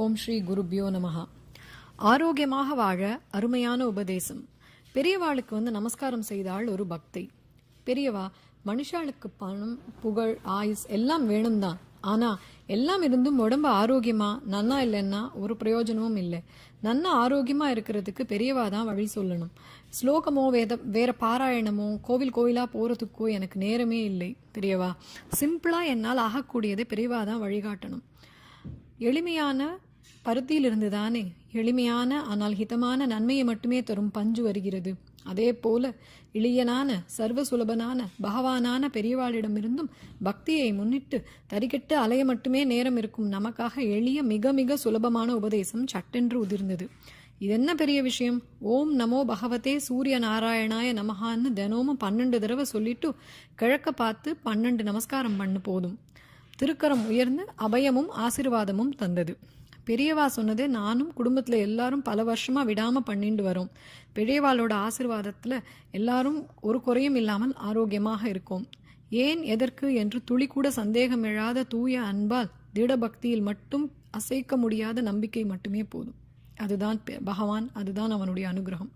ஓம் ஸ்ரீ குருப்யோ நமஹா. ஆரோக்கியமாக வாழ அருமையான உபதேசம். பெரியவாளுக்கு நமஸ்காரம் செய்தாள் ஒரு பக்தை. பெரியவா, மனுஷாளுக்கு பணம், புகழ், ஆயுஸ் எல்லாம் வேணும் தான். ஆனா எல்லாம் இருந்தும் உடம்பு ஆரோக்கியமா நன்னா இல்லைன்னா ஒரு பிரயோஜனமும் இல்லை. நன்னா ஆரோக்கியமா இருக்கிறதுக்கு பெரியவா தான் வழி சொல்லணும். ஸ்லோகமோ வேற பாராயணமோ கோவிலா போறதுக்கோ எனக்கு நேரமே இல்லை பெரியவா. சிம்பிளா என்னால் ஆகக்கூடியதை பெரியவா தான் வழிகாட்டணும். எளிமையான பருத்தியிலிருந்து தானே எளிமையான ஆனால் ஹிதமான நன்மையை மட்டுமே தரும் பஞ்சு வருகிறது. அதே போல எளியனான சர்வ சுலபனான பகவானான பெரியவாளிடமிருந்தும் பக்தியை முன்னிட்டு தறிக்கெட்டு அலைய மட்டுமே நேரம் இருக்கும் நமக்காக எளிய மிக மிக சுலபமான உபதேசம் சட்டென்று உதிர்ந்தது. இது என்ன பெரிய விஷயம்? ஓம் நமோ பகவதே சூரிய நாராயணாய நமகான்னு தினமும் 12 தடவை சொல்லிட்டு கிழக்க பார்த்து 12 நமஸ்காரம் பண்ணு போதும். திருக்கரம் உயர்ந்து அபயமும் ஆசீர்வாதமும் தந்தது. பெரியவா சொன்னதே நானும் குடும்பத்தில் எல்லாரும் பல வருஷமா விடாம பண்ணிட்டு வரோம். பெரியவாளோட ஆசீர்வாதத்துல எல்லாரும் ஒரு குறையும் இல்லாமல் ஆரோக்கியமாக இருக்கோம். ஏன் எதற்கு என்று துளி கூட சந்தேகம் எழாத தூய அன்பால் திடபக்தியில் மட்டும் அசைக்க முடியாத நம்பிக்கை மட்டுமே போதும். அதுதான் பகவான், அதுதான் அவனுடைய அனுகிரகம்.